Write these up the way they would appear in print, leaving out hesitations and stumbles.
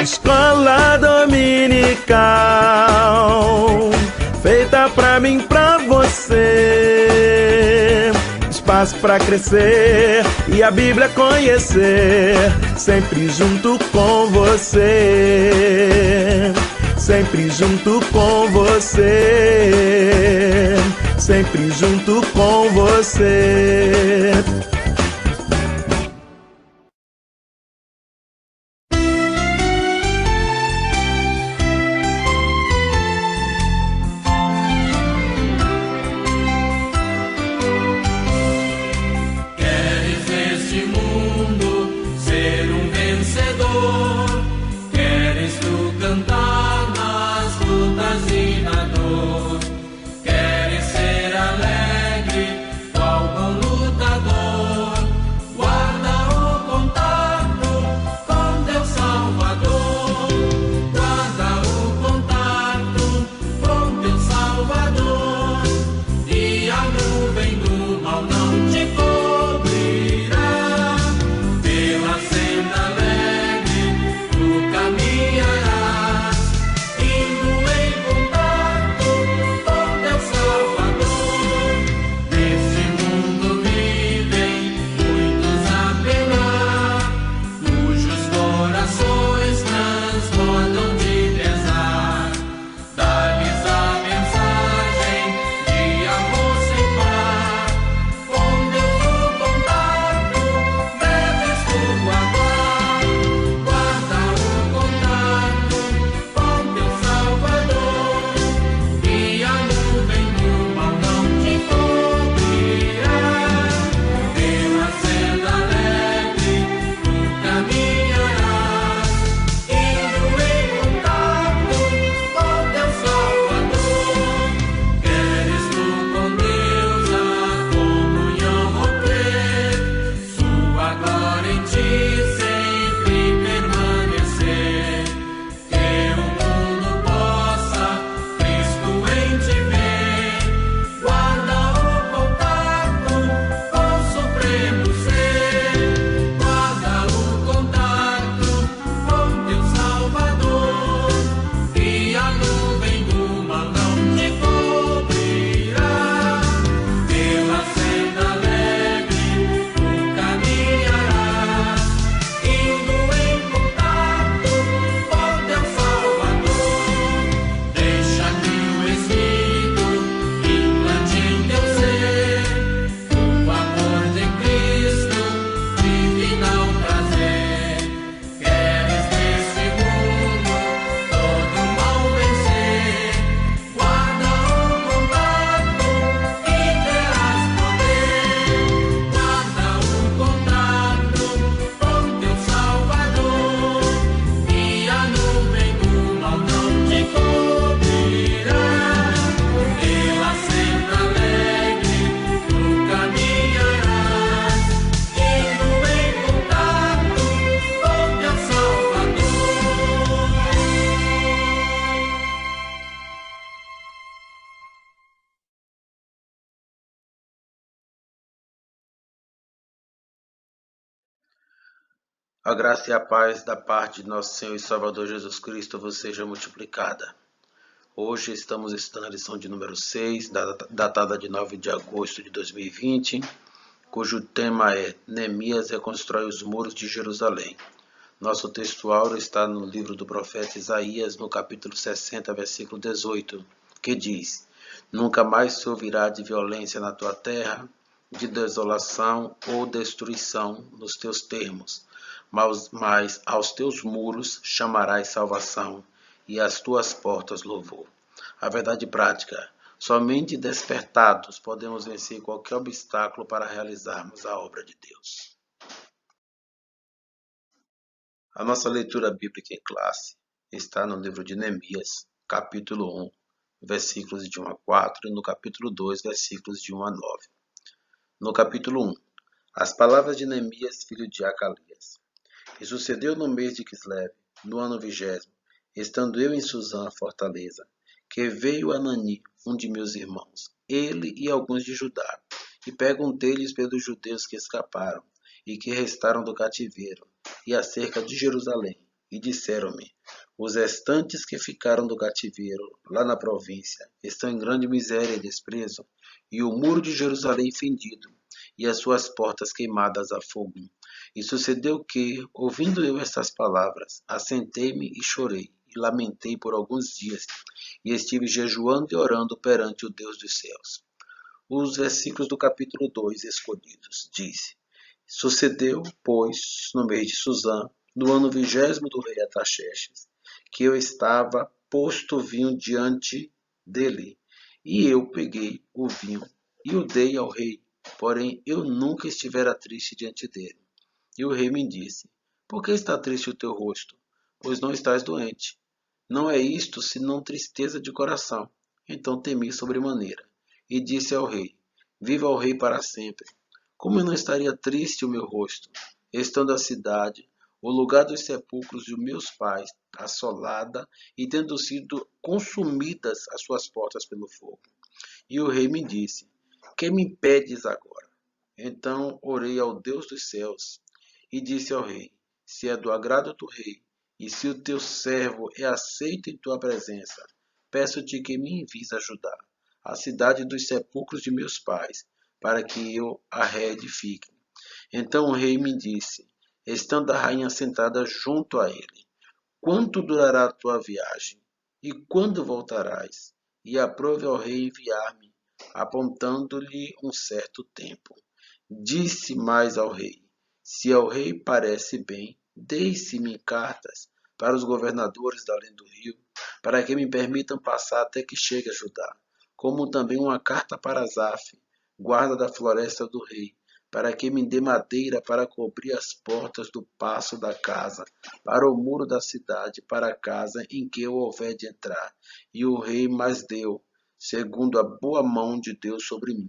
Escola dominical, feita pra mim, pra você. Espaço pra crescer e a Bíblia conhecer, sempre junto com você. Sempre junto com você. Sempre junto com você. A graça e a paz da parte de nosso Senhor e Salvador Jesus Cristo vos seja multiplicada. Hoje estamos estudando a lição de número 6, datada de 9 de agosto de 2020, cujo tema é Neemias reconstrói os muros de Jerusalém. Nosso texto áureo está no livro do profeta Isaías, no capítulo 60, versículo 18, que diz: Nunca mais se ouvirá de violência na tua terra, de desolação ou destruição nos teus termos, mas aos teus muros chamarás salvação e às tuas portas louvor. A verdade prática: somente despertados podemos vencer qualquer obstáculo para realizarmos a obra de Deus. A nossa leitura bíblica em classe está no livro de Neemias, capítulo 1, versículos de 1 a 4, e no capítulo 2, versículos de 1 a 9. No capítulo 1, as palavras de Neemias, filho de Acalias. E sucedeu no mês de Quisleve, no ano 20º, estando eu em Susã, fortaleza, que veio Anani, um de meus irmãos, ele e alguns de Judá, e perguntei-lhes pelos judeus que escaparam e que restaram do cativeiro, e acerca de Jerusalém. e disseram-me: os restantes que ficaram do cativeiro lá na província estão em grande miséria e desprezo, e o muro de Jerusalém fendido, e as suas portas queimadas a fogo. E sucedeu que, ouvindo eu estas palavras, assentei-me e chorei, e lamentei por alguns dias, e estive jejuando e orando perante o Deus dos céus. Os versículos do capítulo 2 escolhidos, diz: sucedeu, pois, no mês de Susã, no ano 20º do rei Artaxerxes, que eu estava posto vinho diante dele, e eu peguei o vinho e o dei ao rei, porém eu nunca estivera triste diante dele. E o rei me disse: por que está triste o teu rosto? Pois não estás doente. Não é isto senão tristeza de coração. Então temi sobremaneira, e disse ao rei: viva o rei para sempre. Como eu não estaria triste o meu rosto, estando a cidade, o lugar dos sepulcros de meus pais, assolada e tendo sido consumidas as suas portas pelo fogo? E o rei me disse: que me impedes agora? Então orei ao Deus dos céus e disse ao rei: se é do agrado do rei, e se o teu servo é aceito em tua presença, peço-te que me envies ajudar a cidade dos sepulcros de meus pais, para que eu a reedifique. Então o rei me disse, estando a rainha sentada junto a ele: quanto durará a tua viagem? E quando voltarás? E aprove ao rei enviar-me, apontando-lhe um certo tempo. Disse mais ao rei: se ao rei parece bem, deixe-me cartas para os governadores da além do rio, para que me permitam passar até que chegue a Judá, como também uma carta para Asaf, guarda da floresta do rei, para que me dê madeira para cobrir as portas do paço da casa, para o muro da cidade, para a casa em que eu houver de entrar. E o rei mais deu, segundo a boa mão de Deus sobre mim.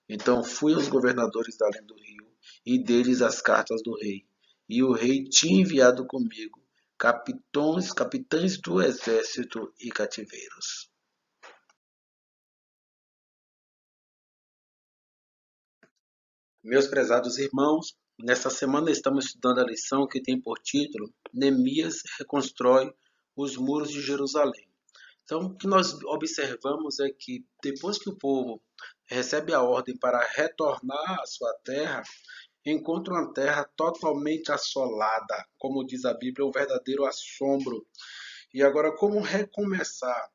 Então fui aos governadores da além do rio, e dei-lhes as cartas do rei. E o rei tinha enviado comigo capitães do exército e cativeiros. Meus prezados irmãos, nesta semana estamos estudando a lição que tem por título Neemias reconstrói os muros de Jerusalém. Então, o que nós observamos é que depois que o povo recebe a ordem para retornar à sua terra, encontra uma terra totalmente assolada, como diz a Bíblia, um verdadeiro assombro. E agora, como recomeçar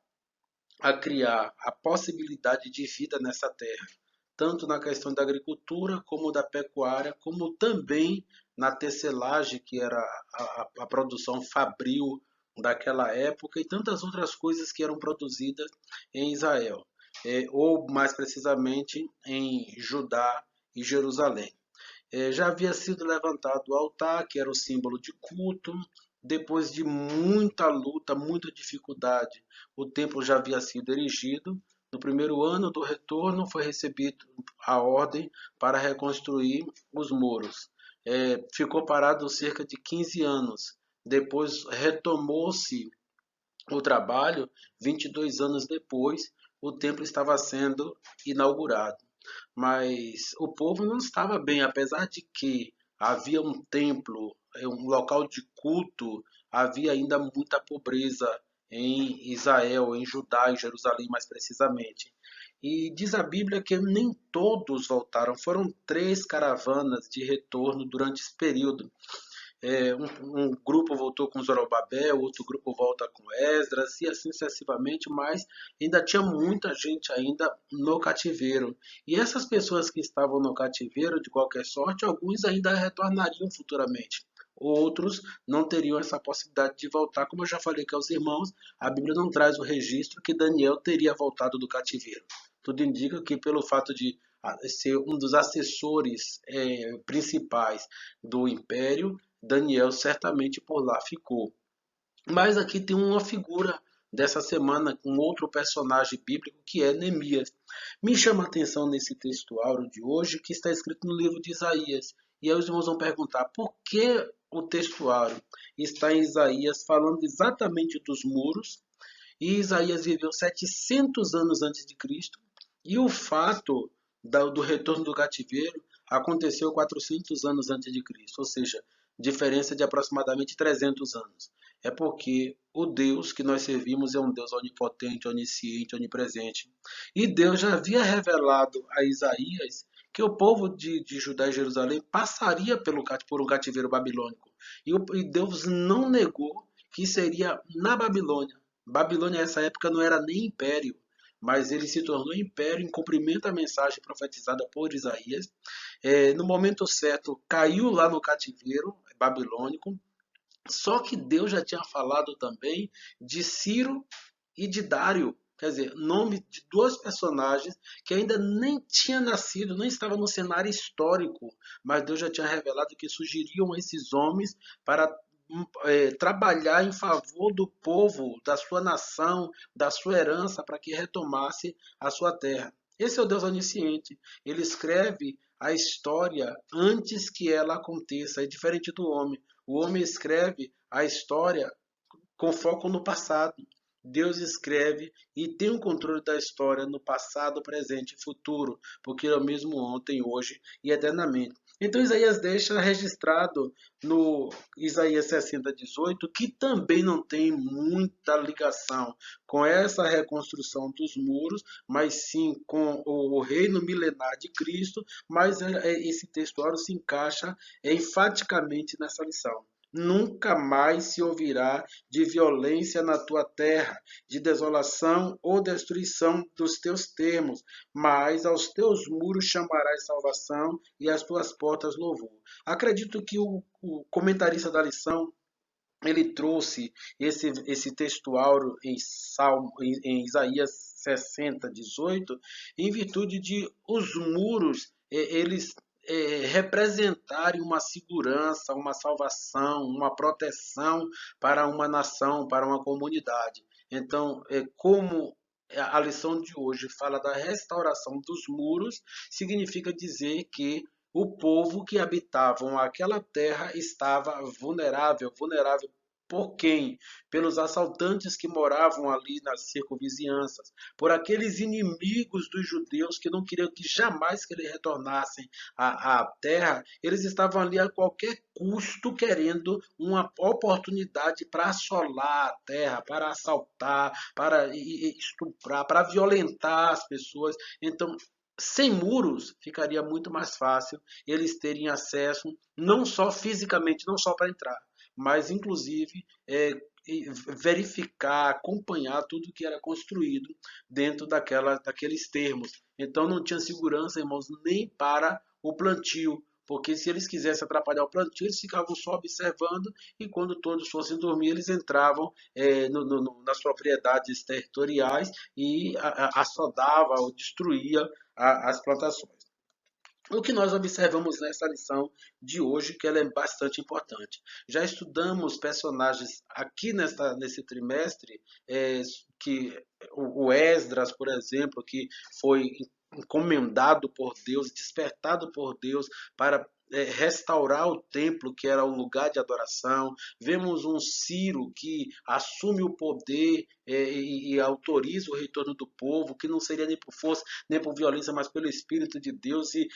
a criar a possibilidade de vida nessa terra, tanto na questão da agricultura, como da pecuária, como também na tecelagem, que era a produção fabril daquela época, e tantas outras coisas que eram produzidas em Israel, ou mais precisamente em Judá e Jerusalém. Já havia sido levantado o altar, que era o símbolo de culto. Depois de muita luta, muita dificuldade, o templo já havia sido erigido. No primeiro ano do retorno, foi recebido a ordem para reconstruir os muros. Ficou parado cerca de 15 anos. Depois retomou-se o trabalho, 22 anos depois, o templo estava sendo inaugurado. Mas o povo não estava bem, apesar de que havia um templo, um local de culto, havia ainda muita pobreza em Israel, em Judá, em Jerusalém mais precisamente. E diz a Bíblia que nem todos voltaram, foram 3 caravanas de retorno durante esse período. Um grupo voltou com Zorobabel, outro grupo volta com Esdras e assim sucessivamente, mas ainda tinha muita gente ainda no cativeiro. E essas pessoas que estavam no cativeiro, de qualquer sorte, alguns ainda retornariam futuramente. Outros não teriam essa possibilidade de voltar, como eu já falei aqui aos irmãos, a Bíblia não traz o registro que Daniel teria voltado do cativeiro. Tudo indica que pelo fato de ser um dos assessores principais do império, Daniel certamente por lá ficou. Mas aqui tem uma figura dessa semana com outro personagem bíblico que é Neemias. Me chama a atenção nesse textuário de hoje que está escrito no livro de Isaías. E aí os irmãos vão perguntar por que o textuário está em Isaías falando exatamente dos muros. E Isaías viveu 700 anos antes de Cristo. E o fato do retorno do cativeiro aconteceu 400 anos antes de Cristo, ou seja, diferença de aproximadamente 300 anos. É porque o Deus que nós servimos é um Deus onipotente, onisciente, onipresente. E Deus já havia revelado a Isaías que o povo de Judá e Jerusalém passaria por um cativeiro babilônico. E Deus não negou que seria na Babilônia. Babilônia, nessa época, não era nem império, mas ele se tornou império em cumprimento da mensagem profetizada por Isaías. No momento certo, caiu lá no cativeiro babilônico. Só que Deus já tinha falado também de Ciro e de Dário, quer dizer, nome de dois personagens que ainda nem tinha nascido, nem estava no cenário histórico, mas Deus já tinha revelado que surgiriam esses homens para trabalhar em favor do povo, da sua nação, da sua herança, para que retomasse a sua terra. Esse é o Deus onisciente. Ele escreve a história antes que ela aconteça. É diferente do homem. O homem escreve a história com foco no passado. Deus escreve e tem o controle da história no passado, presente e futuro, porque é o mesmo ontem, hoje e eternamente. Então Isaías deixa registrado no Isaías 60:18 que também não tem muita ligação com essa reconstrução dos muros, mas sim com o reino milenar de Cristo, mas esse textuário se encaixa enfaticamente nessa lição. Nunca mais se ouvirá de violência na tua terra, de desolação ou destruição dos teus termos, mas aos teus muros chamarás salvação e às tuas portas louvor. Acredito que o comentarista da lição ele trouxe esse textuário em Isaías 60:18, em virtude de os muros eles representarem uma segurança, uma salvação, uma proteção para uma nação, para uma comunidade. Então, como a lição de hoje fala da restauração dos muros, significa dizer que o povo que habitavam aquela terra estava vulnerável. Vulnerável por quem? Pelos assaltantes que moravam ali nas circunvizinhanças, por aqueles inimigos dos judeus que não queriam que jamais que eles retornassem à terra. Eles estavam ali a qualquer custo querendo uma oportunidade para assolar a terra, para assaltar, para estuprar, para violentar as pessoas. Então, sem muros, ficaria muito mais fácil eles terem acesso, não só fisicamente, não só para entrar, mas inclusive verificar, acompanhar tudo que era construído dentro daqueles termos. Então não tinha segurança, irmãos, nem para o plantio, porque se eles quisessem atrapalhar o plantio, eles ficavam só observando e quando todos fossem dormir, eles entravam nas propriedades territoriais e assodavam ou destruía as plantações. O que nós observamos nessa lição de hoje, que ela é bastante importante. Já estudamos personagens aqui nesse trimestre, que o Esdras, por exemplo, que foi encomendado por Deus, despertado por Deus para restaurar o templo, que era o lugar de adoração. Vemos um Ciro que assume o poder e autoriza o retorno do povo, que não seria nem por força, nem por violência, mas pelo Espírito de Deus, e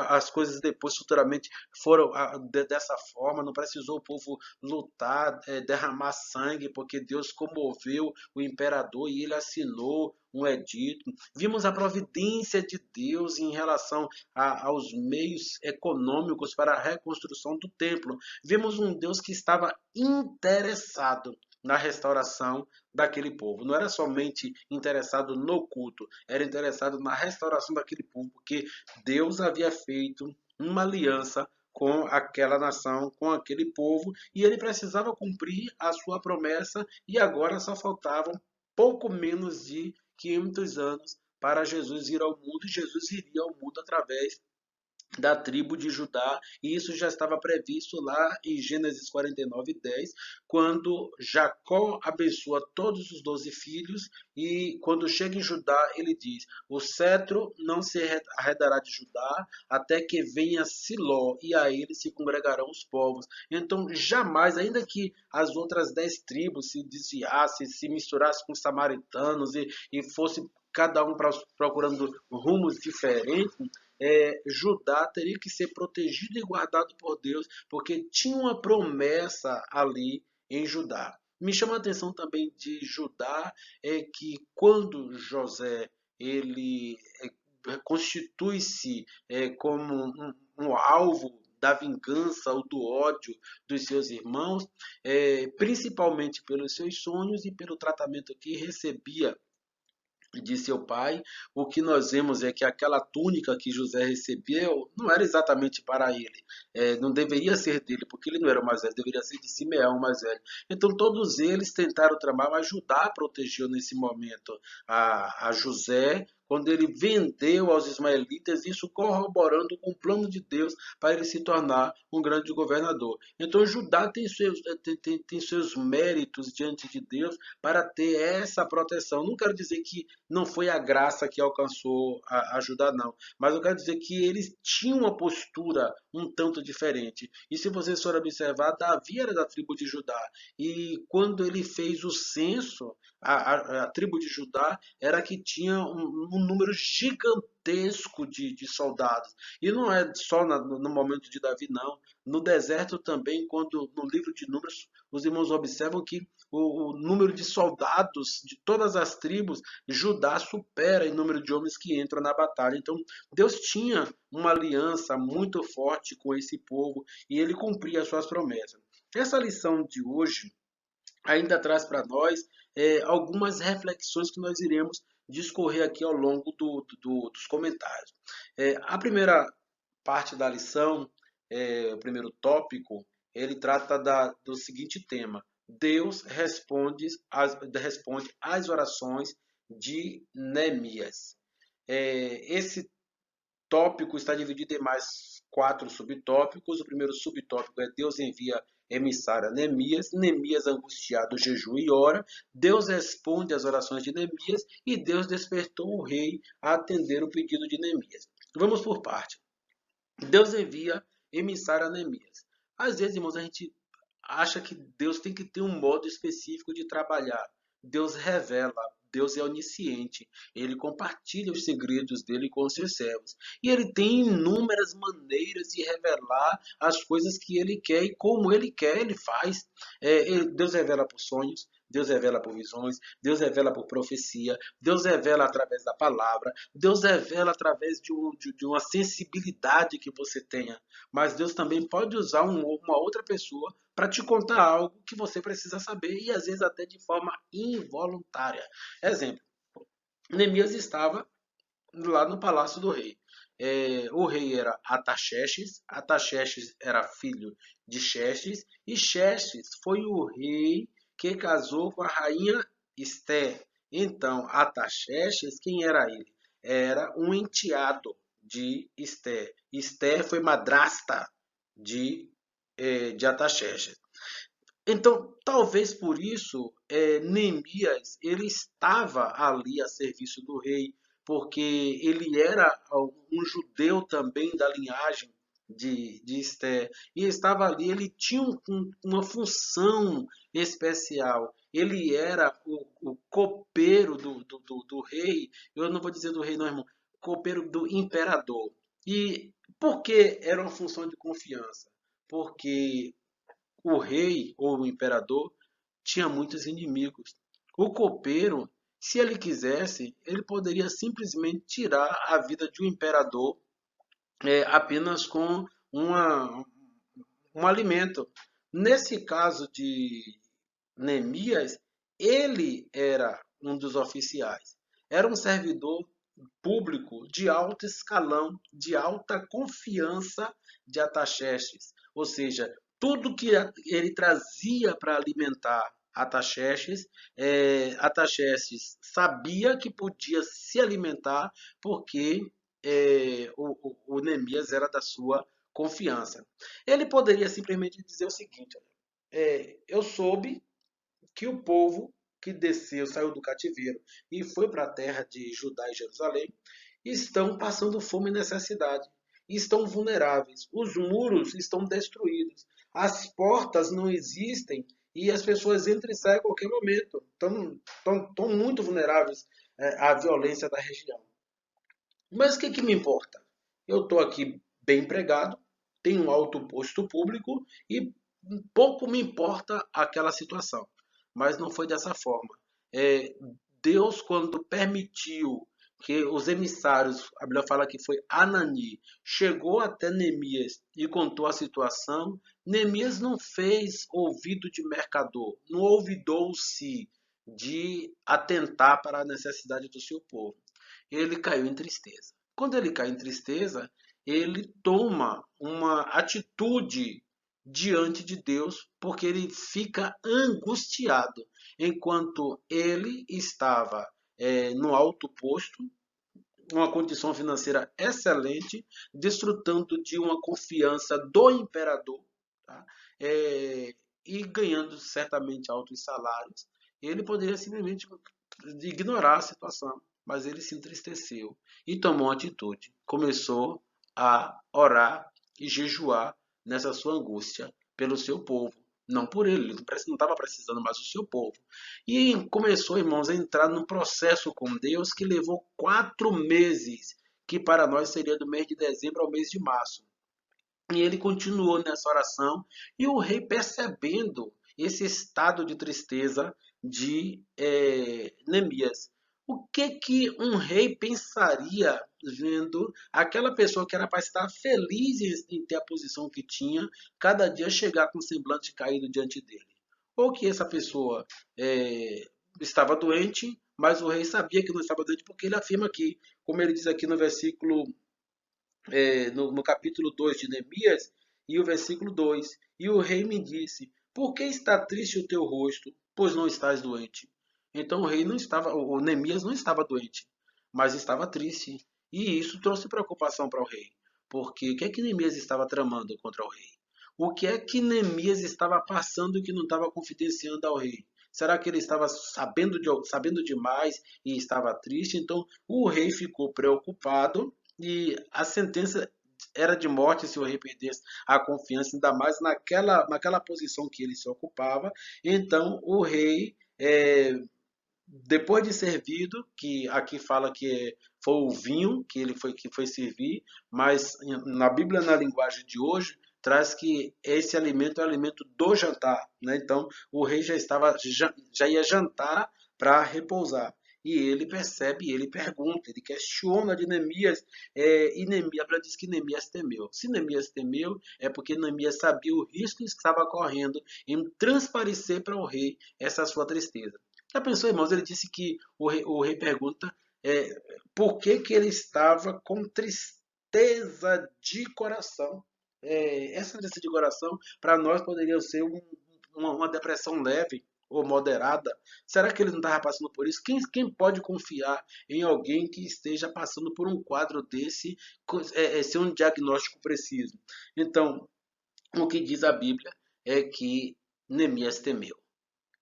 as coisas depois, futuramente, foram dessa forma. Não precisou o povo lutar, derramar sangue, porque Deus comoveu o imperador e ele assinou um edito. Vimos a providência de Deus em relação aos meios econômicos para a reconstrução do templo. Vimos um Deus que estava interessado na restauração daquele povo. Não era somente interessado no culto, era interessado na restauração daquele povo, porque Deus havia feito uma aliança com aquela nação, com aquele povo, e ele precisava cumprir a sua promessa, e agora só faltavam pouco menos de 500 anos para Jesus ir ao mundo, e Jesus iria ao mundo através da tribo de Judá, e isso já estava previsto lá em Gênesis 49:10, quando Jacó abençoa todos os 12 filhos, e quando chega em Judá, ele diz: o cetro não se arredará de Judá, até que venha Siló, e a ele se congregarão os povos. Então, jamais, ainda que as outras 10 tribos se desviassem, se misturassem com os samaritanos, e fosse cada um procurando rumos diferentes, Judá teria que ser protegido e guardado por Deus, porque tinha uma promessa ali em Judá. Me chama a atenção também de Judá é que quando José ele constitui-se como um alvo da vingança ou do ódio dos seus irmãos, principalmente pelos seus sonhos e pelo tratamento que recebia de seu pai. O que nós vemos é que aquela túnica que José recebeu não era exatamente para ele, não deveria ser dele, porque ele não era o mais velho, deveria ser de Simeão o mais velho. Então todos eles tentaram tramar, mas Judá protegeu nesse momento a José, quando ele vendeu aos ismaelitas, isso corroborando com o plano de Deus para ele se tornar um grande governador. Então Judá tem seus méritos diante de Deus para ter essa proteção. Não quero dizer que não foi a graça que alcançou a Judá, não. Mas eu quero dizer que eles tinham uma postura um tanto diferente. E se vocês forem observar, Davi era da tribo de Judá. E quando ele fez o censo, a tribo de Judá era que tinha um número gigantesco de soldados. E não é só no momento de Davi, não. No deserto também, quando no livro de Números, os irmãos observam que o número de soldados de todas as tribos, Judá supera em número de homens que entram na batalha. Então, Deus tinha uma aliança muito forte com esse povo e ele cumpria as suas promessas. Essa lição de hoje ainda traz para nós algumas reflexões que nós iremos discorrer aqui ao longo dos comentários. A primeira parte da lição, o primeiro tópico, ele trata do seguinte tema: Deus responde às orações de Neemias. Esse tópico está dividido em mais 4 subtópicos. O primeiro subtópico é Deus envia emissário a Neemias. Neemias, angustiado, jejua e ora. Deus responde às orações de Neemias e Deus despertou o rei a atender o pedido de Neemias. Vamos por parte. Deus envia emissário a Neemias. Às vezes, irmãos, a gente acha que Deus tem que ter um modo específico de trabalhar. Deus revela, Deus é onisciente, ele compartilha os segredos dele com os seus servos. E ele tem inúmeras maneiras de revelar as coisas que ele quer e como ele quer, ele faz. Deus revela por sonhos, Deus revela por visões, Deus revela por profecia, Deus revela através da palavra, Deus revela através de uma sensibilidade que você tenha. Mas Deus também pode usar uma outra pessoa para te contar algo que você precisa saber e às vezes até de forma involuntária. Exemplo, Neemias estava lá no palácio do rei. O rei era Artaxerxes, Artaxerxes era filho de Xerxes, e Xerxes foi o rei que casou com a rainha Esté. Então, Artaxerxes, quem era ele? Era um enteado de Esté. Esté foi madrasta de Artaxerxes. Então, talvez por isso, Neemias ele estava ali a serviço do rei, porque ele era um judeu também da linhagem de Esté, e estava ali, ele tinha uma função especial. Ele era o copeiro do rei, eu não vou dizer do rei, não, irmão, copeiro do imperador. E por que era uma função de confiança? Porque o rei ou o imperador tinha muitos inimigos. O copeiro, se ele quisesse, ele poderia simplesmente tirar a vida de um imperador apenas com um alimento. Nesse caso de Neemias, ele era um dos oficiais. Era um servidor público de alto escalão, de alta confiança de Artaxerxes. Ou seja, tudo que ele trazia para alimentar Artaxerxes, Artaxerxes sabia que podia se alimentar porque o Neemias era da sua confiança. Ele poderia simplesmente dizer o seguinte: eu soube que o povo que desceu, saiu do cativeiro e foi para a terra de Judá e Jerusalém, estão passando fome e necessidade, estão vulneráveis, os muros estão destruídos, as portas não existem e as pessoas entram e saem a qualquer momento, estão muito vulneráveis à violência da região. Mas o que me importa? Eu estou aqui bem empregado, tenho um alto posto público e pouco me importa aquela situação. mas não foi dessa forma. É, Deus, quando permitiu que os emissários, a Bíblia fala que foi Anani, chegou até Neemias e contou a situação, Neemias não fez ouvido de mercador, não ouvidou-se de atentar para a necessidade do seu povo. Ele caiu em tristeza. Quando ele cai em tristeza, ele toma uma atitude diante de Deus, porque ele fica angustiado, enquanto ele estava no alto posto, uma condição financeira excelente, desfrutando de uma confiança do imperador, tá? E ganhando certamente altos salários. Ele poderia simplesmente ignorar a situação, mas ele se entristeceu e tomou uma atitude. Começou a orar e jejuar nessa sua angústia pelo seu povo. Não por ele não estava precisando mais do seu povo. E começou, irmãos, a entrar num processo com Deus que levou 4 meses, que para nós seria do mês de dezembro ao mês de março. E ele continuou nessa oração, e o rei, percebendo esse estado de tristeza de Neemias, o que um rei pensaria vendo aquela pessoa que era para estar feliz em ter a posição que tinha, cada dia chegar com o semblante caído diante dele? Ou que essa pessoa estava doente, mas o rei sabia que não estava doente, porque ele afirma aqui, como ele diz aqui no versículo no capítulo 2 de Neemias, e o versículo 2: E o rei me disse: Por que está triste o teu rosto, pois não estás doente? Então o rei não estava, o Neemias não estava doente, mas estava triste. E isso trouxe preocupação para o rei. Porque o que é que Neemias estava tramando contra o rei? O que é que Neemias estava passando que não estava confidenciando ao rei? Será que ele estava sabendo demais e estava triste? Então o rei ficou preocupado e a sentença era de morte se o rei perdesse a confiança, ainda mais naquela posição que ele se ocupava. Então o rei, depois de servido, que aqui fala que foi o vinho que foi servir, mas na Bíblia, na linguagem de hoje, traz que esse alimento é o alimento do jantar, né? Então o rei já ia jantar para repousar. E ele percebe, ele pergunta, ele questiona de Neemias, e Neemias, a Bíblia diz que Neemias temeu. Se Neemias temeu, é porque Neemias sabia o risco que estava correndo em transparecer para o rei essa sua tristeza. Já pensou, irmãos? Ele disse que o rei pergunta por que ele estava com tristeza de coração. Essa tristeza de coração, para nós, poderia ser uma depressão leve ou moderada. Será que ele não estava passando por isso? Quem pode confiar em alguém que esteja passando por um quadro desse, sem um diagnóstico preciso? Então, o que diz a Bíblia é que Neemias temeu.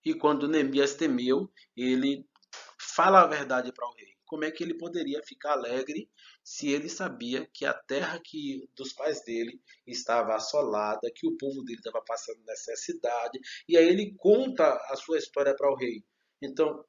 E quando Neemias temeu, ele fala a verdade para o rei. Como é que ele poderia ficar alegre se ele sabia que a terra dos pais dele estava assolada, que o povo dele estava passando necessidade? E aí ele conta a sua história para o rei. Então,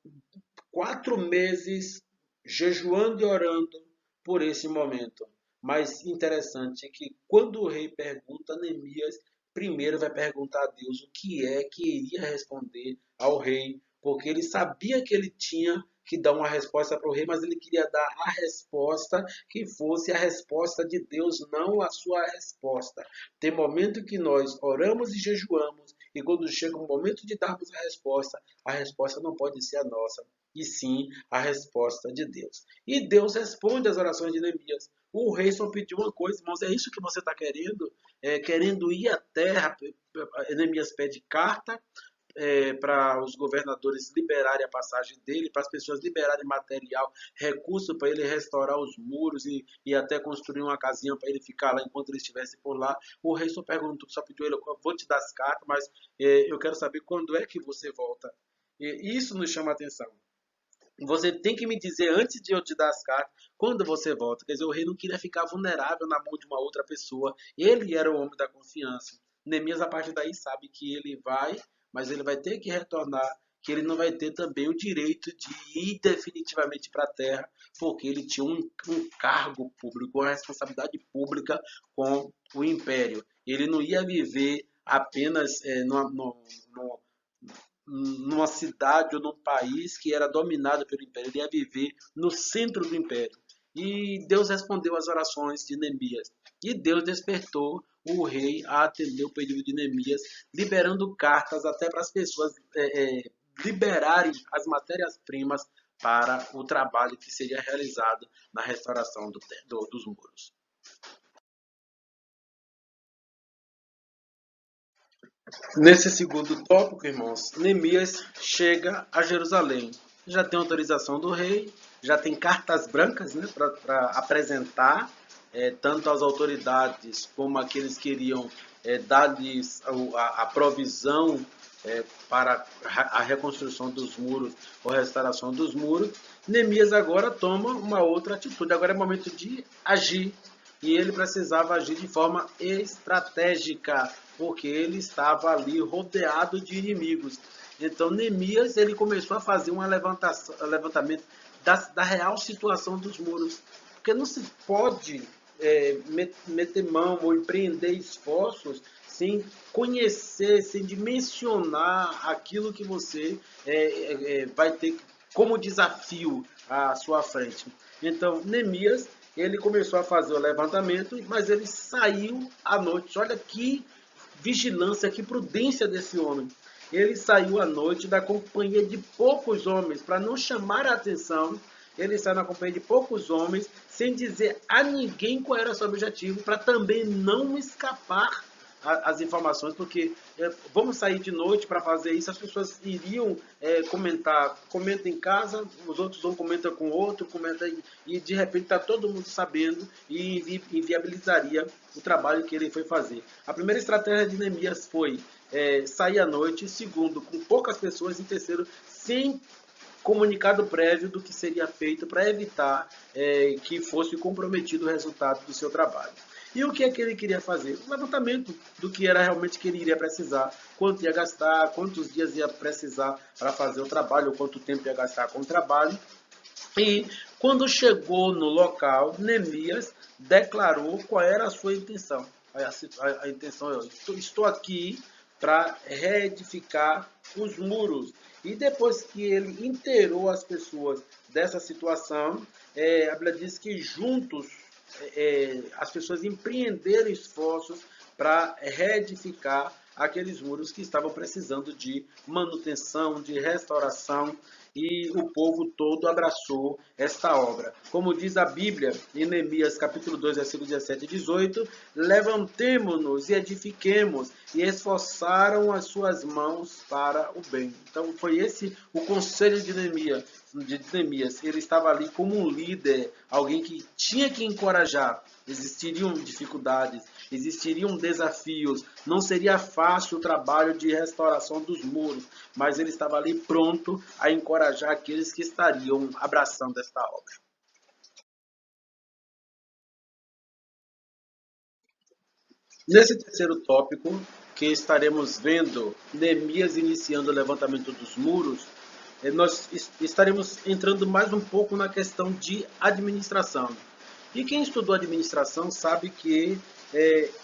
4 meses jejuando e orando por esse momento. Mas interessante é que quando o rei pergunta, Neemias primeiro vai perguntar a Deus o que é que iria responder ao rei, porque ele sabia que ele tinha que dar uma resposta para o rei, mas ele queria dar a resposta que fosse a resposta de Deus, não a sua resposta. Tem momento que nós oramos e jejuamos, e quando chega o momento de darmos a resposta não pode ser a nossa, e sim a resposta de Deus. E Deus responde às orações de Neemias. O rei só pediu uma coisa, irmãos, é isso que você está querendo? Querendo ir à terra? Neemias pede carta para os governadores liberarem a passagem dele, para as pessoas liberarem material, recurso para ele restaurar os muros e até construir uma casinha para ele ficar lá enquanto ele estivesse por lá. O rei só perguntou, só pediu ele: vou te dar as cartas, mas eu quero saber quando é que você volta. E isso nos chama a atenção. Você tem que me dizer antes de eu te dar as cartas quando você volta. Quer dizer, o rei não queria ficar vulnerável na mão de uma outra pessoa. Ele era o homem da confiança. Neemias, a partir daí, sabe que ele vai, mas ele vai ter que retornar, que ele não vai ter também o direito de ir definitivamente para a terra, porque ele tinha um cargo público, uma responsabilidade pública com o império. Ele não ia viver apenas numa cidade ou num país que era dominado pelo império. Ele ia viver no centro do império. E Deus respondeu às orações de Neemias. E Deus despertou o rei a atender o pedido de Neemias, liberando cartas até para as pessoas liberarem as matérias-primas para o trabalho que seria realizado na restauração dos muros. Nesse segundo tópico, irmãos, Neemias chega a Jerusalém. Já tem autorização do rei, já tem cartas brancas, né, para apresentar, tanto às autoridades como aqueles que iriam dar-lhes a provisão para a reconstrução dos muros ou restauração dos muros. Neemias agora toma uma outra atitude. Agora é momento de agir. E ele precisava agir de forma estratégica, porque ele estava ali rodeado de inimigos. Então, Neemias ele começou a fazer um levantamento da real situação dos muros. Porque não se pode meter mão ou empreender esforços sem conhecer, sem dimensionar aquilo que você vai ter como desafio à sua frente. Então, Neemias ele começou a fazer o levantamento, mas ele saiu à noite. Olha que vigilância, que prudência desse homem. Ele saiu à noite da companhia de poucos homens, para não chamar a atenção. Ele saiu na companhia de poucos homens, sem dizer a ninguém qual era o seu objetivo, para também não escapar as informações, porque vamos sair de noite para fazer isso, as pessoas iriam comentar, comenta em casa, os outros um comenta com o outro, comenta e de repente está todo mundo sabendo e inviabilizaria o trabalho que ele foi fazer. A primeira estratégia de Neemias foi sair à noite, segundo, com poucas pessoas, e terceiro, sem comunicado prévio do que seria feito para evitar que fosse comprometido o resultado do seu trabalho. E o que é que ele queria fazer? Um levantamento do que era realmente que ele iria precisar, quanto ia gastar, quantos dias ia precisar para fazer o trabalho, ou quanto tempo ia gastar com o trabalho. E quando chegou no local, Neemias declarou qual era a sua intenção. A intenção é: estou aqui para reedificar os muros. E depois que ele inteirou as pessoas dessa situação, a Bíblia diz que juntos as pessoas empreenderam esforços para reedificar aqueles muros que estavam precisando de manutenção, de restauração, e o povo todo abraçou esta obra. Como diz a Bíblia, em Neemias capítulo 2, versículos 17 e 18, levantemo-nos e edifiquemos, e esforçaram as suas mãos para o bem. Então foi esse o conselho de Neemias. Ele estava ali como um líder, alguém que tinha que encorajar. Existiriam dificuldades, existiriam desafios, não seria fácil o trabalho de restauração dos muros, mas ele estava ali pronto a encorajar aqueles que estariam abraçando esta obra. Nesse terceiro tópico, que estaremos vendo Neemias iniciando o levantamento dos muros, nós estaremos entrando mais um pouco na questão de administração. E quem estudou administração sabe que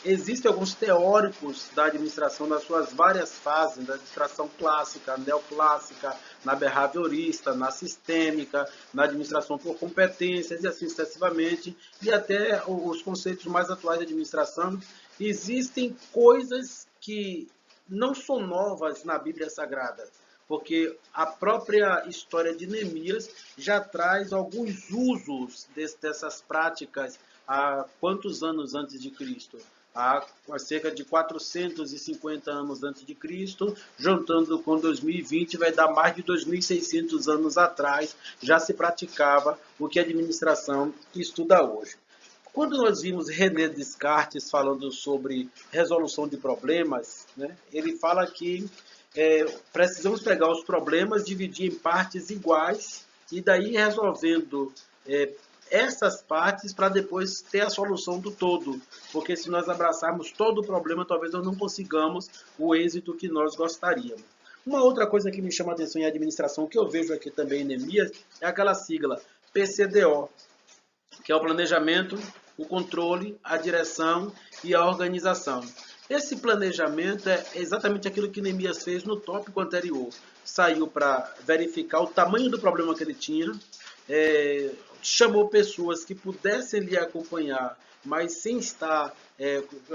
existem alguns teóricos da administração nas suas várias fases, da administração clássica, neoclássica, na behaviorista, na sistêmica, na administração por competências e assim sucessivamente, e até os conceitos mais atuais de administração. Existem coisas que não são novas na Bíblia Sagrada, porque a própria história de Neemias já traz alguns usos dessas práticas há quantos anos antes de Cristo? Há cerca de 450 anos antes de Cristo, juntando com 2020, vai dar mais de 2.600 anos atrás, já se praticava o que a administração estuda hoje. Quando nós vimos René Descartes falando sobre resolução de problemas, né, ele fala que precisamos pegar os problemas, dividir em partes iguais e daí resolvendo essas partes para depois ter a solução do todo. Porque se nós abraçarmos todo o problema, talvez nós não consigamos o êxito que nós gostaríamos. Uma outra coisa que me chama a atenção em administração, que eu vejo aqui também em Neemias, é aquela sigla PCDO, que é o planejamento, o controle, a direção e a organização. Esse planejamento é exatamente aquilo que Neemias fez no tópico anterior. saiu para verificar o tamanho do problema que ele tinha, chamou pessoas que pudessem lhe acompanhar, mas sem estar,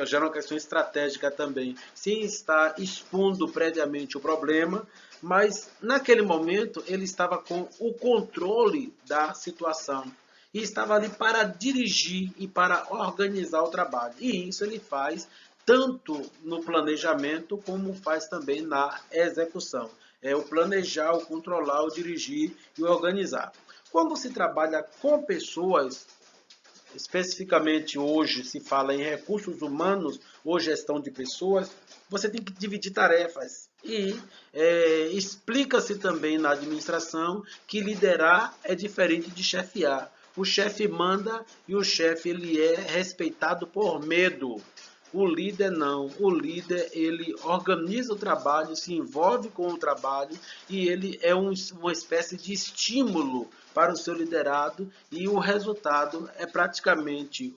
já era uma questão estratégica também, sem estar expondo previamente o problema, mas naquele momento ele estava com o controle da situação e estava ali para dirigir e para organizar o trabalho. E isso ele faz tanto no planejamento como faz também na execução. É o planejar, o controlar, o dirigir e o organizar. Quando se trabalha com pessoas, especificamente hoje se fala em recursos humanos ou gestão de pessoas, você tem que dividir tarefas. E explica-se também na administração que liderar é diferente de chefiar. O chefe manda e o chefe ele é respeitado por medo. O líder não. O líder ele organiza o trabalho, se envolve com o trabalho e ele é uma espécie de estímulo para o seu liderado e o resultado é praticamente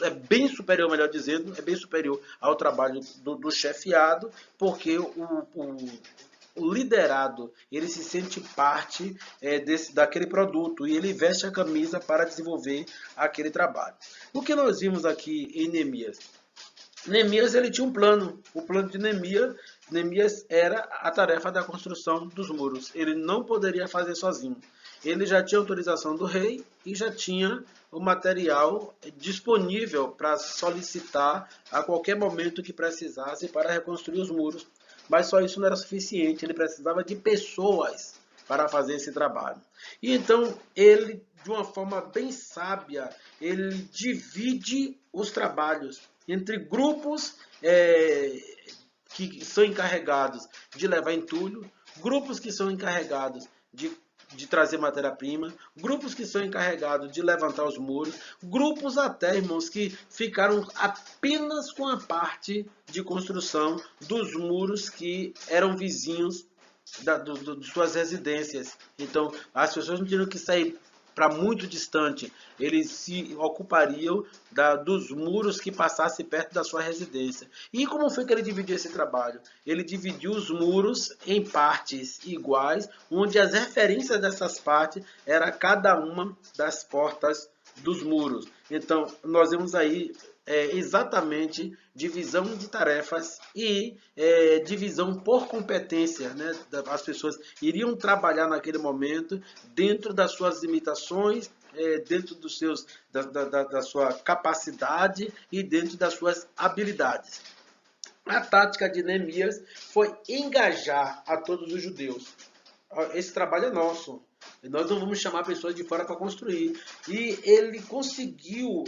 é bem superior, melhor dizendo, é bem superior ao trabalho do chefiado, porque o liderado ele se sente parte daquele produto e ele veste a camisa para desenvolver aquele trabalho. O que nós vimos aqui em Neemias? Neemias ele tinha um plano. O plano de Neemias era a tarefa da construção dos muros. Ele não poderia fazer sozinho. Ele já tinha autorização do rei e já tinha o material disponível para solicitar a qualquer momento que precisasse para reconstruir os muros. Mas só isso não era suficiente, ele precisava de pessoas para fazer esse trabalho. E então ele, de uma forma bem sábia, ele divide os trabalhos entre grupos que são encarregados de levar entulho, grupos que são encarregados de trazer matéria-prima, grupos que são encarregados de levantar os muros, grupos até, irmãos, que ficaram apenas com a parte de construção dos muros que eram vizinhos de suas residências. Então, as pessoas não tinham que sair para muito distante, eles se ocupariam dos muros que passassem perto da sua residência. E como foi que ele dividiu esse trabalho? Ele dividiu os muros em partes iguais, onde as referências dessas partes era cada uma das portas dos muros. Então, nós vemos aí exatamente divisão de tarefas e divisão por competência, né? As pessoas iriam trabalhar naquele momento dentro das suas limitações, dentro da sua capacidade e dentro das suas habilidades. A tática de Neemias foi engajar a todos os judeus. Esse trabalho é nosso. Nós não vamos chamar pessoas de fora para construir. E ele conseguiu.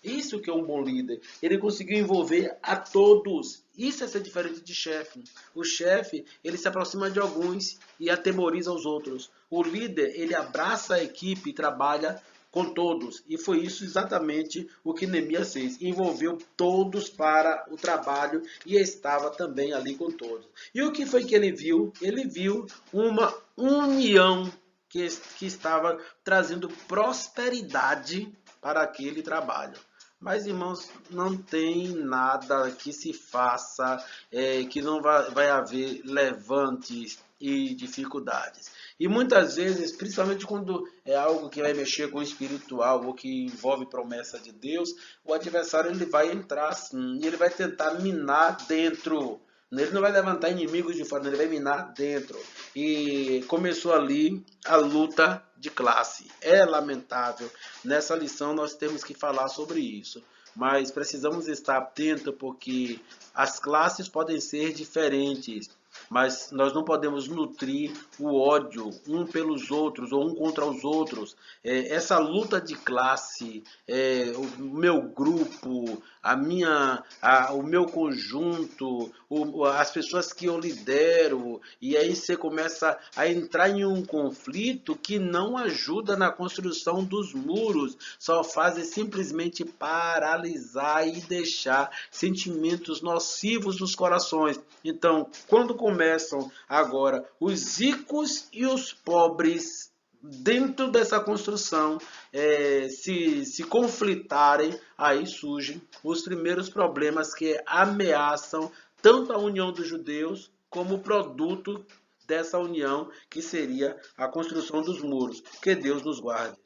Isso que é um bom líder. Ele conseguiu envolver a todos. Isso é ser diferente de chefe. O chefe, ele se aproxima de alguns e atemoriza os outros. O líder, ele abraça a equipe e trabalha com todos. E foi isso exatamente o que Neemias fez. Envolveu todos para o trabalho e estava também ali com todos. E o que foi que ele viu? Ele viu uma união que estava trazendo prosperidade para aquele trabalho. Mas, irmãos, não tem nada que se faça, que não vai haver levantes e dificuldades. E muitas vezes, principalmente quando é algo que vai mexer com o espiritual ou que envolve promessa de Deus, o adversário ele vai entrar assim, e ele vai tentar minar dentro. Ele não vai levantar inimigos de fora, ele vai minar dentro. E começou ali a luta de classe. É lamentável. Nessa lição nós temos que falar sobre isso. Mas precisamos estar atentos porque as classes podem ser diferentes. Mas nós não podemos nutrir o ódio um pelos outros ou um contra os outros. Essa luta de classe, o meu grupo, o meu conjunto, as pessoas que eu lidero, e aí você começa a entrar em um conflito que não ajuda na construção dos muros, só faz simplesmente paralisar e deixar sentimentos nocivos nos corações. Então, quando começam agora os ricos e os pobres dentro dessa construção se conflitarem, aí surgem os primeiros problemas que ameaçam tanto a união dos judeus como o produto dessa união que seria a construção dos muros. Que Deus nos guarde.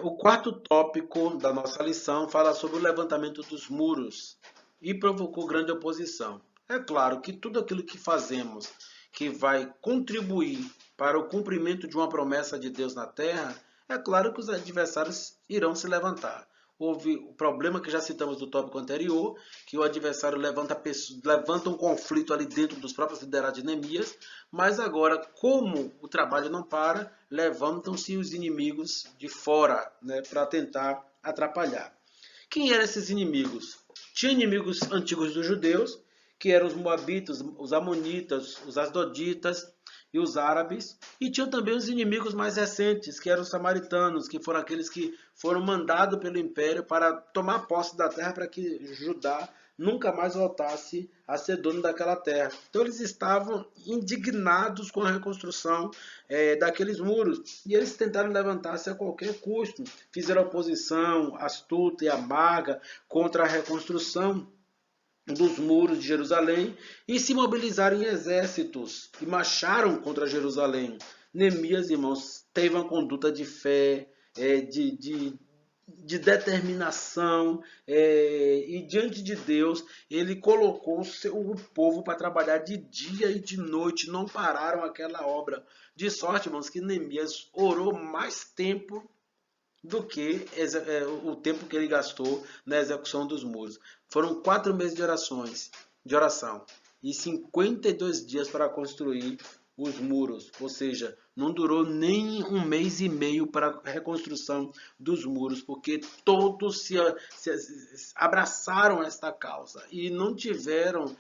O quarto tópico da nossa lição fala sobre o levantamento dos muros e provocou grande oposição. É claro que tudo aquilo que fazemos que vai contribuir para o cumprimento de uma promessa de Deus na terra, é claro que os adversários irão se levantar. Houve o problema que já citamos no tópico anterior, que o adversário levanta um conflito ali dentro dos próprios liderados de Neemias, mas agora, como o trabalho não para, levantam-se os inimigos de fora, né, para tentar atrapalhar. Quem eram esses inimigos? Tinha inimigos antigos dos judeus, que eram os moabitas, os amonitas, os asdoditas e os árabes, e tinha também os inimigos mais recentes, que eram os samaritanos, que foram aqueles que foram mandados pelo império para tomar posse da terra para que Judá nunca mais voltasse a ser dono daquela terra. Então eles estavam indignados com a reconstrução daqueles muros e eles tentaram levantar-se a qualquer custo. Fizeram oposição astuta e amarga contra a reconstrução dos muros de Jerusalém e se mobilizaram em exércitos e marcharam contra Jerusalém. Neemias, irmãos, teve uma conduta de fé, de determinação, e diante de Deus ele colocou o povo para trabalhar de dia e de noite, não pararam aquela obra. De sorte, irmãos, que Neemias orou mais tempo do que o tempo que ele gastou na execução dos muros. Foram 4 meses de oração, e 52 dias para construir os muros, ou seja, não durou nem 1 mês e meio para a reconstrução dos muros, porque todos se abraçaram esta causa e não tiveram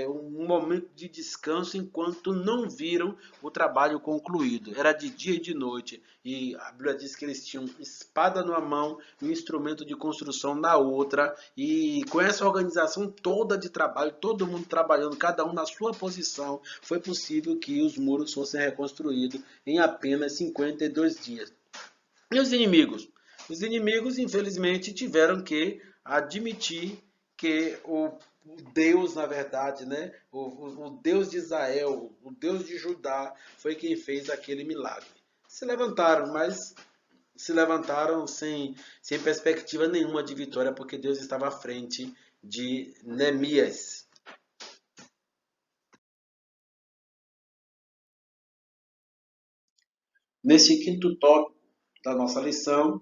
um momento de descanso enquanto não viram o trabalho concluído. Era de dia e de noite, e a Bíblia diz que eles tinham espada numa mão e um instrumento de construção na outra, e com essa organização toda de trabalho, todo mundo trabalhando, cada um na sua posição, foi possível que os muros fossem reconstruídos em apenas 52 dias. E os inimigos? Os inimigos, infelizmente, tiveram que admitir que o Deus, na verdade, né, o Deus de Israel, o Deus de Judá, foi quem fez aquele milagre. Se levantaram, mas se levantaram sem perspectiva nenhuma de vitória, porque Deus estava à frente de Neemias. Nesse quinto tópico da nossa lição,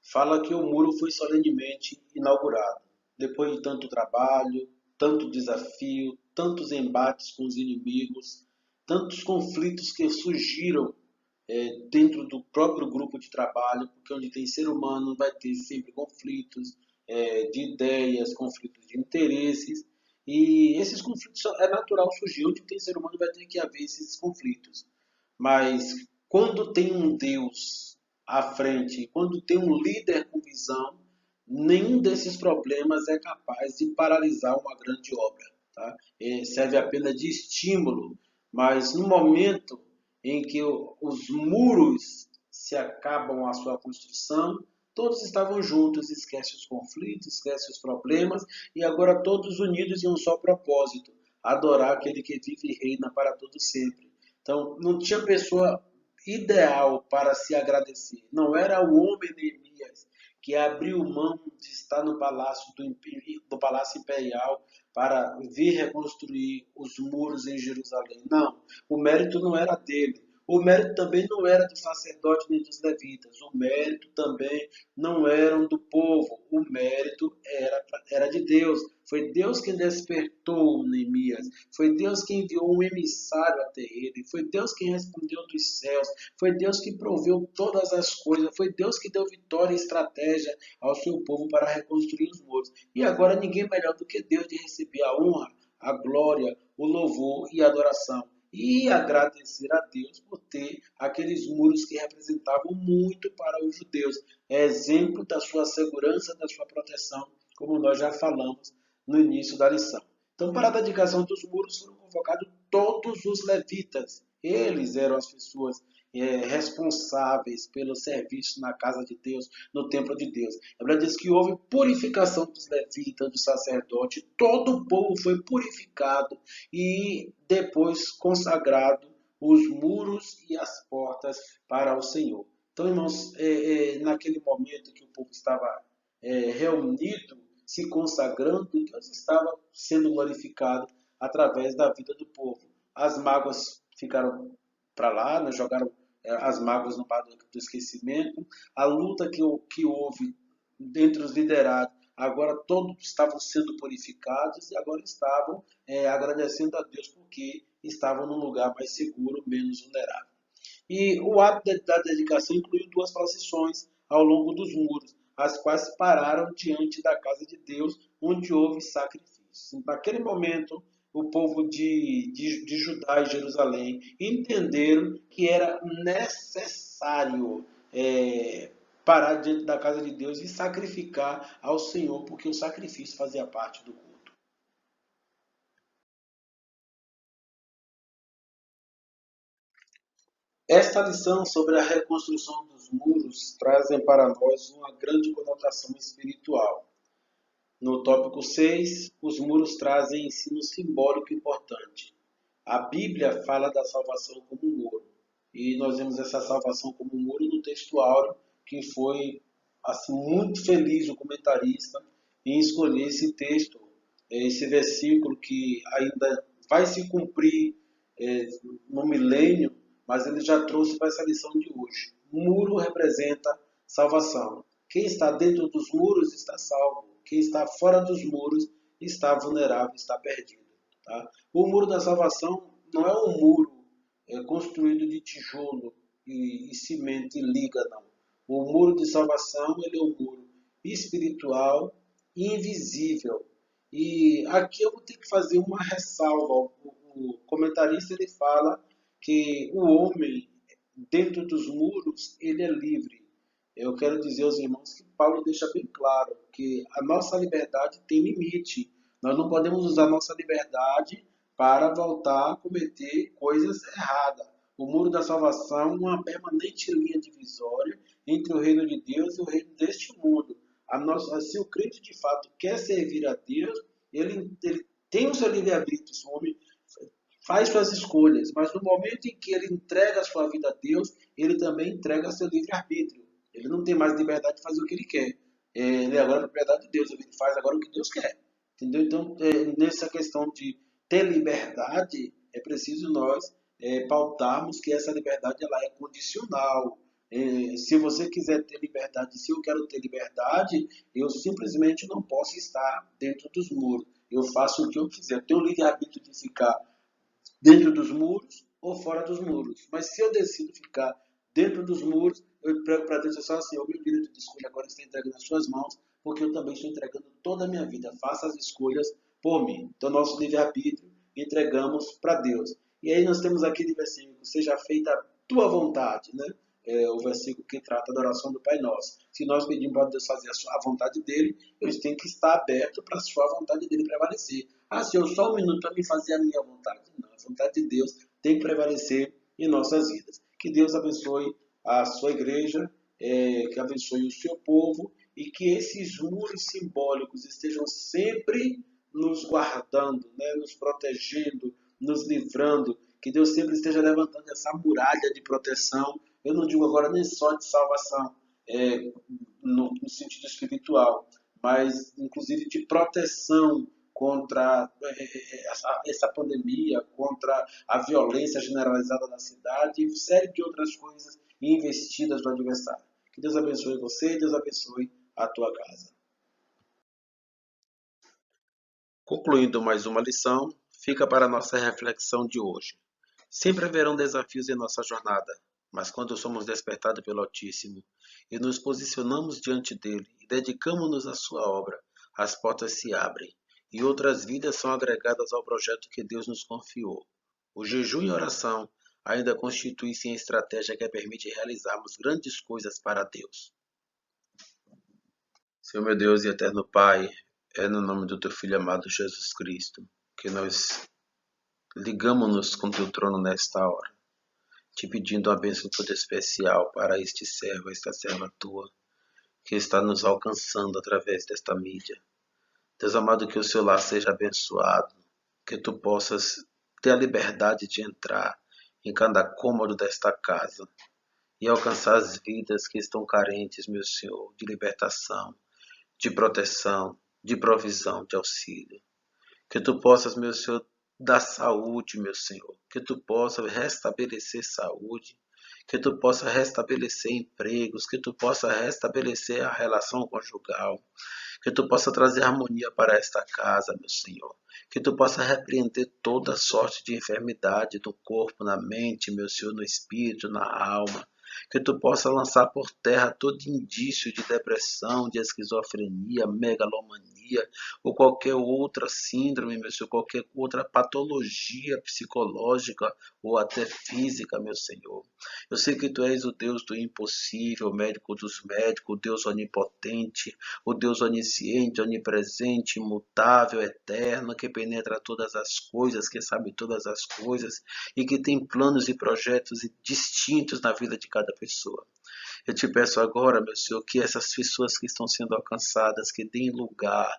fala que o muro foi solenemente inaugurado. Depois de tanto trabalho, tanto desafio, tantos embates com os inimigos, tantos conflitos que surgiram dentro do próprio grupo de trabalho, porque onde tem ser humano vai ter sempre conflitos de ideias, conflitos de interesses, e esses conflitos é natural surgir, onde tem ser humano vai ter que haver esses conflitos. Mas quando tem um Deus à frente, quando tem um líder com visão, nenhum desses problemas é capaz de paralisar uma grande obra. Tá? Serve apenas de estímulo, mas no momento em que os muros se acabam a sua construção, todos estavam juntos, esquece os conflitos, esquece os problemas, e agora todos unidos em um só propósito, adorar aquele que vive e reina para todo sempre. Então, não tinha pessoa ideal para se agradecer. Não era o homem Neemias que abriu mão de estar no palácio do Palácio Imperial para vir reconstruir os muros em Jerusalém. Não, o mérito não era dele. O mérito também não era do sacerdote nem dos levitas. O mérito também não era do povo. O mérito era de Deus. Foi Deus quem despertou Neemias. Foi Deus quem enviou um emissário até ele. Foi Deus quem respondeu dos céus. Foi Deus que proveu todas as coisas. Foi Deus que deu vitória e estratégia ao seu povo para reconstruir os muros. E agora ninguém melhor do que Deus de receber a honra, a glória, o louvor e a adoração. E agradecer a Deus por ter aqueles muros que representavam muito para os judeus. É exemplo da sua segurança, da sua proteção, como nós já falamos no início da lição. Então, para a dedicação dos muros foram convocados todos os levitas. Eles eram as pessoas responsáveis pelo serviço na casa de Deus, no templo de Deus. A Bíblia diz que houve purificação dos levitas, do sacerdote, todo o povo foi purificado e depois consagrado os muros e as portas para o Senhor. Então, irmãos, naquele momento que o povo estava reunido, se consagrando, Deus estava sendo glorificado através da vida do povo. As mágoas ficaram para lá, né, jogaram as mágoas no bar do esquecimento. A luta que houve entre os liderados, agora todos estavam sendo purificados e agora estavam agradecendo a Deus porque estavam num lugar mais seguro, menos vulnerável. E o ato da dedicação incluiu duas procissões ao longo dos muros, as quais pararam diante da casa de Deus, onde houve sacrifícios. Naquele momento, o povo de Judá e Jerusalém entenderam que era necessário parar diante da casa de Deus e sacrificar ao Senhor, porque o sacrifício fazia parte do culto. Esta lição sobre a reconstrução dos muros trazem para nós uma grande conotação espiritual. No tópico 6, os muros trazem ensino simbólico importante. A Bíblia fala da salvação como um muro. E nós vemos essa salvação como um muro no texto áureo, que foi assim, muito feliz o comentarista em escolher esse texto, esse versículo que ainda vai se cumprir no milênio, mas ele já trouxe para essa lição de hoje. O muro representa salvação. Quem está dentro dos muros está salvo. Quem está fora dos muros está vulnerável, está perdido. Tá? O muro da salvação não é um muro construído de tijolo e cimento e liga, não. O muro de salvação ele é um muro espiritual e invisível. E aqui eu vou ter que fazer uma ressalva. O comentarista ele fala que o homem, dentro dos muros, ele é livre. Eu quero dizer aos irmãos que Paulo deixa bem claro que a nossa liberdade tem limite. Nós não podemos usar a nossa liberdade para voltar a cometer coisas erradas. O muro da salvação é uma permanente linha divisória entre o reino de Deus e o reino deste mundo. Se o crente de fato quer servir a Deus, ele tem o seu livre-arbítrio. O homem faz suas escolhas, mas no momento em que ele entrega a sua vida a Deus, ele também entrega seu livre-arbítrio. Ele não tem mais liberdade de fazer o que ele quer. Ele agora é propriedade de Deus, ele faz agora o que Deus quer. Entendeu? Então, nessa questão de ter liberdade, é preciso nós pautarmos que essa liberdade ela é condicional. Se você quiser ter liberdade, se eu quero ter liberdade, eu simplesmente não posso estar dentro dos muros. Eu faço o que eu quiser. Eu tenho o livre-arbítrio de ficar dentro dos muros ou fora dos muros. Mas se eu decido ficar dentro dos muros, eu prego para Deus assim, o meu direito de escolha agora está entregue nas suas mãos, porque eu também estou entregando toda a minha vida. Faça as escolhas por mim. Então, nosso livre-arbítrio entregamos para Deus. E aí nós temos aquele versículo, seja feita a tua vontade, né? O versículo que trata da oração do Pai Nosso. Se nós pedimos para Deus fazer a vontade dele, eu tenho que estar aberto para a sua vontade dele prevalecer. Se eu só um minuto para me fazer a minha vontade. Não, a vontade de Deus tem que prevalecer em nossas vidas. Que Deus abençoe a sua igreja, que abençoe o seu povo e que esses muros simbólicos estejam sempre nos guardando, né, nos protegendo, nos livrando, que Deus sempre esteja levantando essa muralha de proteção. Eu não digo agora nem só de salvação, no sentido espiritual, mas inclusive de proteção contra essa pandemia, contra a violência generalizada na cidade e série de outras coisas investidas do adversário. Que Deus abençoe você e Deus abençoe a tua casa. Concluindo mais uma lição, fica para a nossa reflexão de hoje. Sempre haverão desafios em nossa jornada, mas quando somos despertados pelo Altíssimo e nos posicionamos diante dele e dedicamos-nos à sua obra, as portas se abrem e outras vidas são agregadas ao projeto que Deus nos confiou. O jejum e oração ainda constituem-se em estratégia que permite realizarmos grandes coisas para Deus. Senhor meu Deus e eterno Pai, é no nome do teu Filho amado Jesus Cristo que nós ligamos-nos com teu trono nesta hora. te pedindo uma bênção toda especial para este servo, esta serva tua, que está nos alcançando através desta mídia. Deus amado, que o seu lar seja abençoado, que tu possas ter a liberdade de entrar em cada cômodo desta casa e alcançar as vidas que estão carentes, meu Senhor, de libertação, de proteção, de provisão, de auxílio. Que tu possas, meu Senhor, dar saúde, meu Senhor, que tu possas restabelecer saúde, que tu possa restabelecer empregos, que tu possa restabelecer a relação conjugal, que tu possa trazer harmonia para esta casa, meu Senhor, que tu possa repreender toda sorte de enfermidade do corpo, na mente, meu Senhor, no espírito, na alma, que tu possa lançar por terra todo indício de depressão, de esquizofrenia, megalomania ou qualquer outra síndrome, meu Senhor, qualquer outra patologia psicológica ou até física, meu Senhor. Eu sei que tu és o Deus do impossível, o médico dos médicos, o Deus onipotente, o Deus onisciente, onipresente, imutável, eterno, que penetra todas as coisas, que sabe todas as coisas e que tem planos e projetos distintos na vida de cada pessoa. Eu te peço agora, meu Senhor, que essas pessoas que estão sendo alcançadas, que deem lugar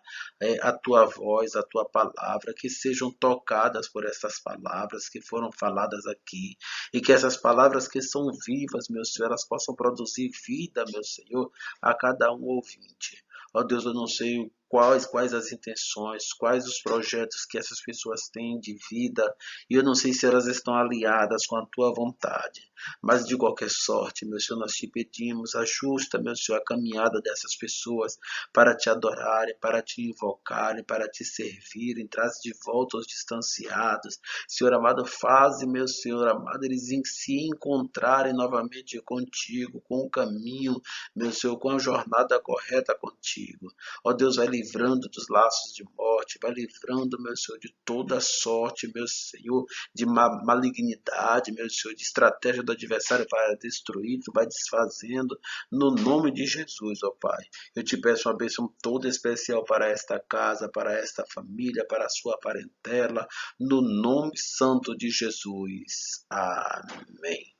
à tua voz, à tua palavra, que sejam tocadas por essas palavras que foram faladas aqui, e que essas palavras que são vivas, meu Senhor, elas possam produzir vida, meu Senhor, a cada um ouvinte. Ó Deus, eu não sei quais as intenções, quais os projetos que essas pessoas têm de vida, e eu não sei se elas estão aliadas com a tua vontade, mas de qualquer sorte, meu Senhor, nós te pedimos, ajusta, meu Senhor, a caminhada dessas pessoas para te adorarem, para te invocarem, para te servirem, traz de volta os distanciados, Senhor amado, faze, meu Senhor amado, eles se encontrarem novamente contigo, com o caminho, meu Senhor, com a jornada correta contigo. Ó Deus, vai livrando dos laços de morte, vai livrando, meu Senhor, de toda sorte, meu Senhor, de malignidade, meu Senhor, de estratégia do adversário para destruir, tu vai desfazendo, no nome de Jesus, ó Pai. Eu te peço uma bênção toda especial para esta casa, para esta família, para a sua parentela, no nome santo de Jesus. Amém.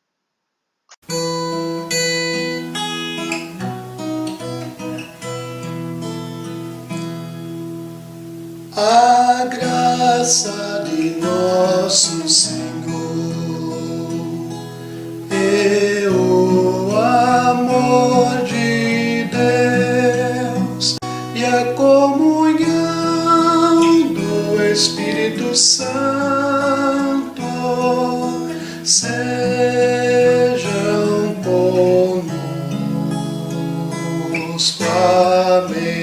A graça de nosso Senhor e o amor de Deus e a comunhão do Espírito Santo sejam conosco. Amém.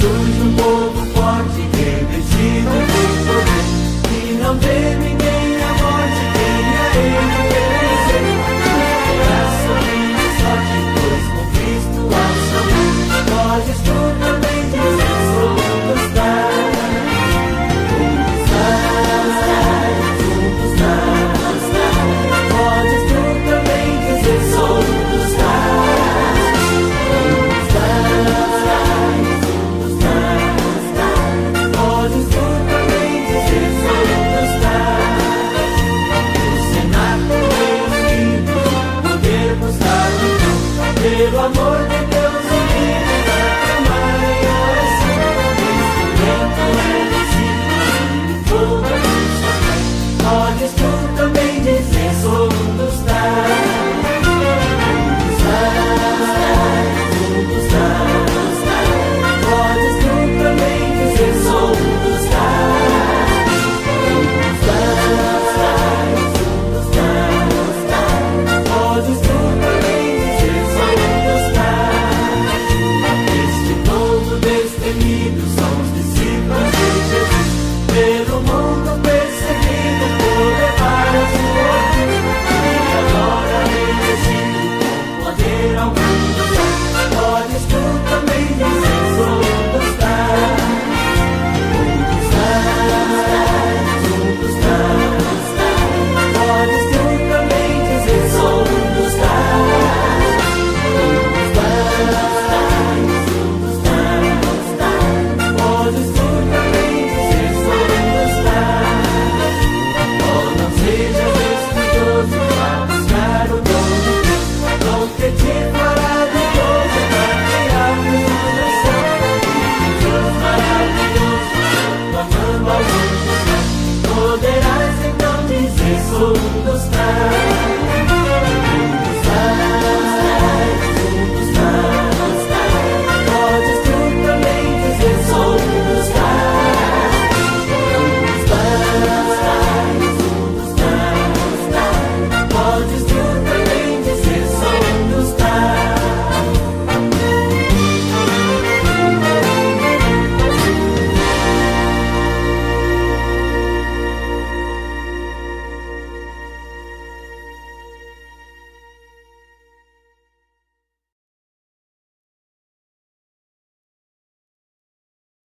Surge um povo forte, revestido de poder, que não teme nem a morte, quem a ele obedecer. Coração sou dos pés.